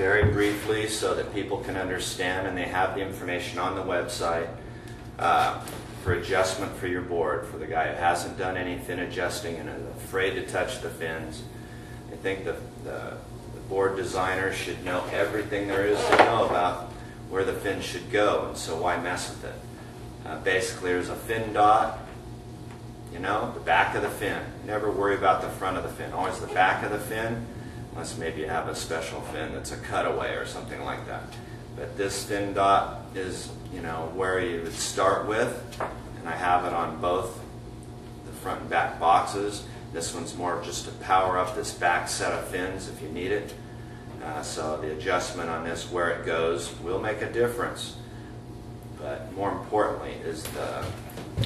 very briefly so that people can understand, and they have the information on the website for adjustment for your board. For the guy who hasn't done any fin adjusting and is afraid to touch the fins, I think the board designer should know everything there is to know about where the fin should go, and so why mess with it? Basically, there's a fin dot, you know, the back of the fin. Never worry about the front of the fin, always the back of the fin, unless maybe you have a special fin that's a cutaway or something like that. But this fin dot is, you know, where you would start with, and I have it on both the front and back boxes. This one's more just to power up this back set of fins if you need it. So the adjustment on this, where it goes, will make a difference. But more importantly is the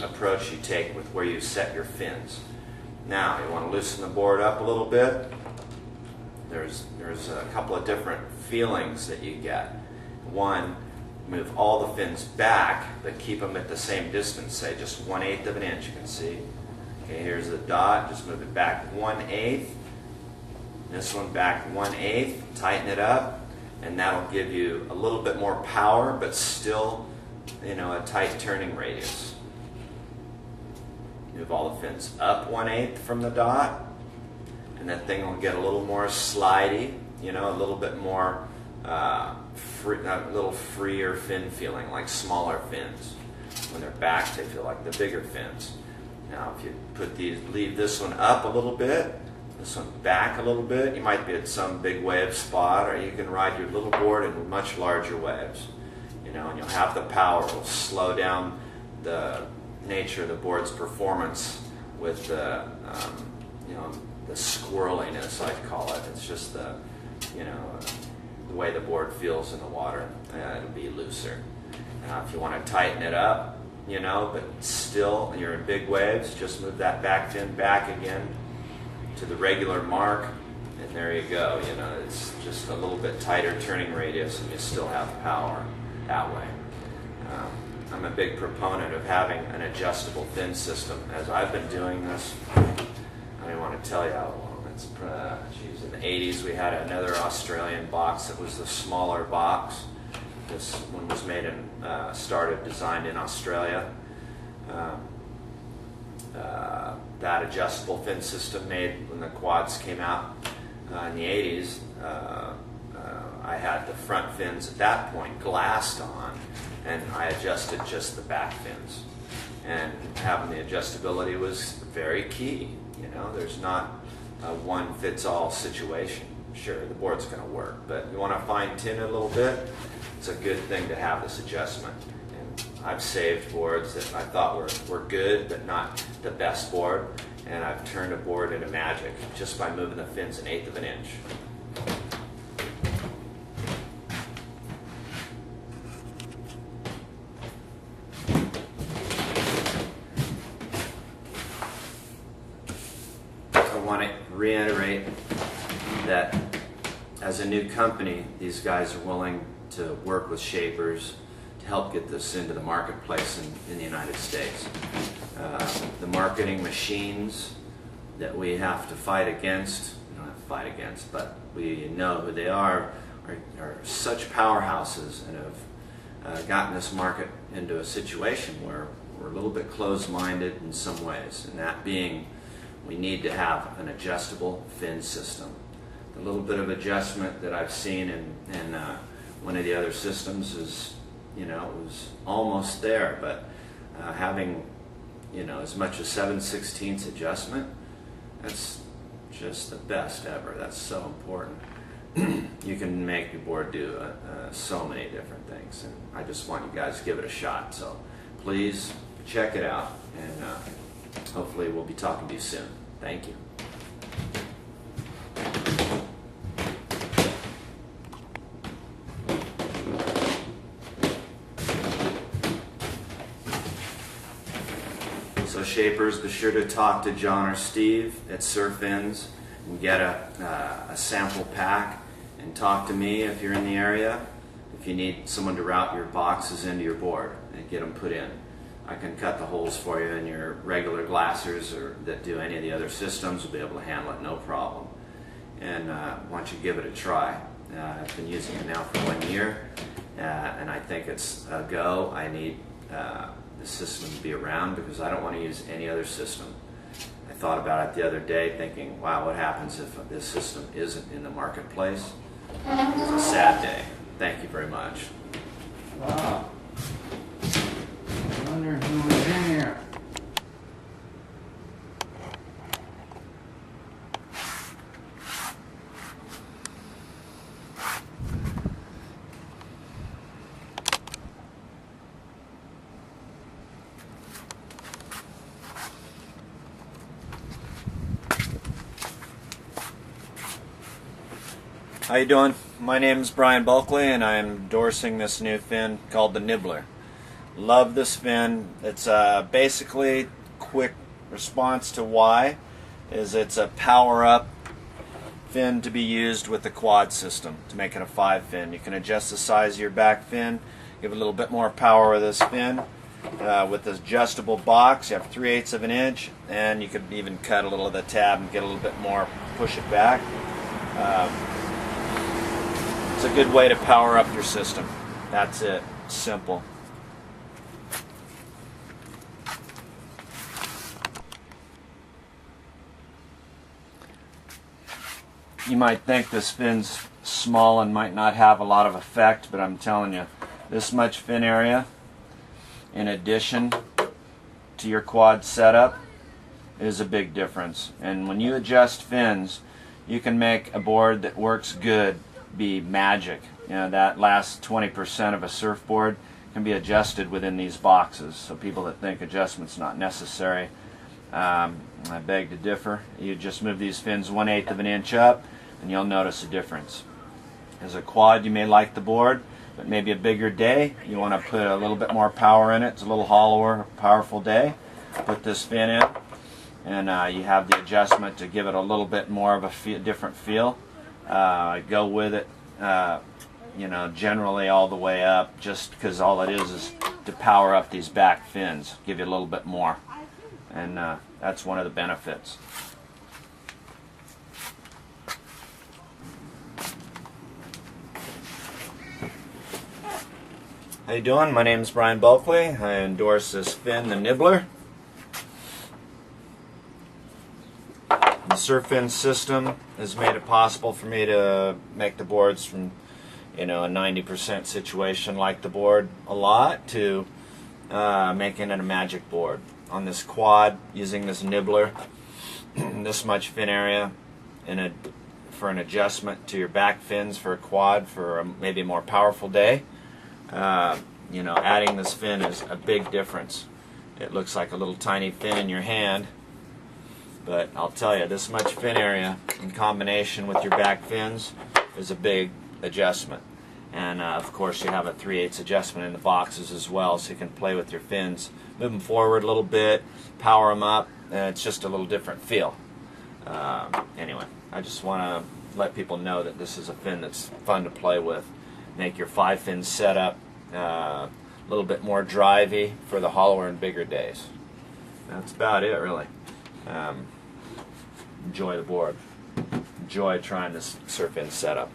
approach you take with where you set your fins. Now, you want to loosen the board up a little bit. There's a couple of different feelings that you get. One, move all the fins back, but keep them at the same distance, say just 1/8 of an inch, you can see. Okay, here's the dot, just move it back 1/8. This one back 1/8, tighten it up, and that'll give you a little bit more power, but still, you know, a tight turning radius. Move all the fins up 1/8 from the dot, and that thing will get a little more slidey, you know, a little bit more, a little freer fin feeling, like smaller fins. When they're back, they feel like the bigger fins. Now, if you put these, leave this one up a little bit, this one back a little bit, you might be at some big wave spot, or you can ride your little board in much larger waves, you know, and you'll have the power. It'll slow down the nature of the board's performance with the, you know, the squirreliness, I'd call it. It's just the, you know, the way the board feels in the water. It'll be looser. If you want to tighten it up, you know, but still you're in big waves, just move that back fin back again to the regular mark, and there you go. You know, it's just a little bit tighter turning radius, and you still have power that way. I'm a big proponent of having an adjustable fin system. As I've been doing this, I don't want to tell you how long. It's, geez, in the 80s we had another Australian box that was the smaller box. This one was made and designed in Australia. That adjustable fin system made when the quads came out in the 80s. I had the front fins at that point glassed on, and I adjusted just the back fins. And having the adjustability was very key. You know, there's not a one-fits-all situation. Sure, the board's going to work, but you want to fine-tune it a little bit. It's a good thing to have this adjustment. And I've saved boards that I thought were good, but not the best board, and I've turned a board into magic just by moving the fins 1/8 of an inch. I want to reiterate that as a new company, these guys are willing to work with shapers to help get this into the marketplace in the United States. The marketing machines that we have to fight against, we don't have to fight against, but we know who they are such powerhouses, and have gotten this market into a situation where we're a little bit closed-minded in some ways, and that being we need to have an adjustable fin system. The little bit of adjustment that I've seen in one of the other systems is, you know, it was almost there, but having, you know, as much as 7/16 adjustment, that's just the best ever. That's so important. You can make your board do so many different things, and I just want you guys to give it a shot. So please check it out, and hopefully we'll be talking to you soon. Thank you. So shapers, be sure to talk to John or Steve at Surfins and get a sample pack, and talk to me if you're in the area. If you need someone to route your boxes into your board and get them put in, I can cut the holes for you, and your regular glassers or that do any of the other systems will be able to handle it no problem. And why don't you give it a try. I've been using it now for 1 year, and I think it's a go. I need the system to be around because I don't want to use any other system. I thought about it the other day thinking, wow, what happens if this system isn't in the marketplace? It's a sad day. Thank you very much. Wow. I wonder who was in here. How you doing? My name is Brian Bulkley, and I'm endorsing this new fin called the Nibbler. Love this fin. It's basically quick response to why is it's a power-up fin to be used with the quad system to make it a 5 fin. You can adjust the size of your back fin, give it a little bit more power with this fin. With this adjustable box, you have 3/8 of an inch, and you could even cut a little of the tab and get a little bit more, push it back. It's a good way to power up your system. That's it. Simple. You might think this fin's small and might not have a lot of effect, but I'm telling you, this much fin area, in addition to your quad setup, is a big difference. And when you adjust fins, you can make a board that works good be magic. You know, that last 20% of a surfboard can be adjusted within these boxes. So people that think adjustment's not necessary, I beg to differ. You just move these fins 1/8 of an inch up and you'll notice a difference. As a quad, you may like the board, but maybe a bigger day, you want to put a little bit more power in it. It's a little hollower, powerful day. Put this fin in, and you have the adjustment to give it a little bit more of a different feel. Go with it, you know, generally all the way up, just because all it is to power up these back fins, give you a little bit more, and that's one of the benefits. How you doing? My name is Brian Bulkley. I endorse this fin, the Nibbler. The SurfIn system has made it possible for me to make the boards from, you know, a 90% situation like the board a lot to making it a magic board. On this quad, using this Nibbler, this much fin area for an adjustment to your back fins for a quad for maybe a more powerful day. You know, adding this fin is a big difference. It looks like a little tiny fin in your hand, but I'll tell you, this much fin area in combination with your back fins is a big adjustment. And of course you have a 3/8 adjustment in the boxes as well, so you can play with your fins, move them forward a little bit, power them up, and it's just a little different feel. Anyway, I just want to let people know that this is a fin that's fun to play with. Make your 5 fin setup a little bit more drivey for the hollower and bigger days. That's about it, really. Enjoy the board. Enjoy trying this surf-in setup.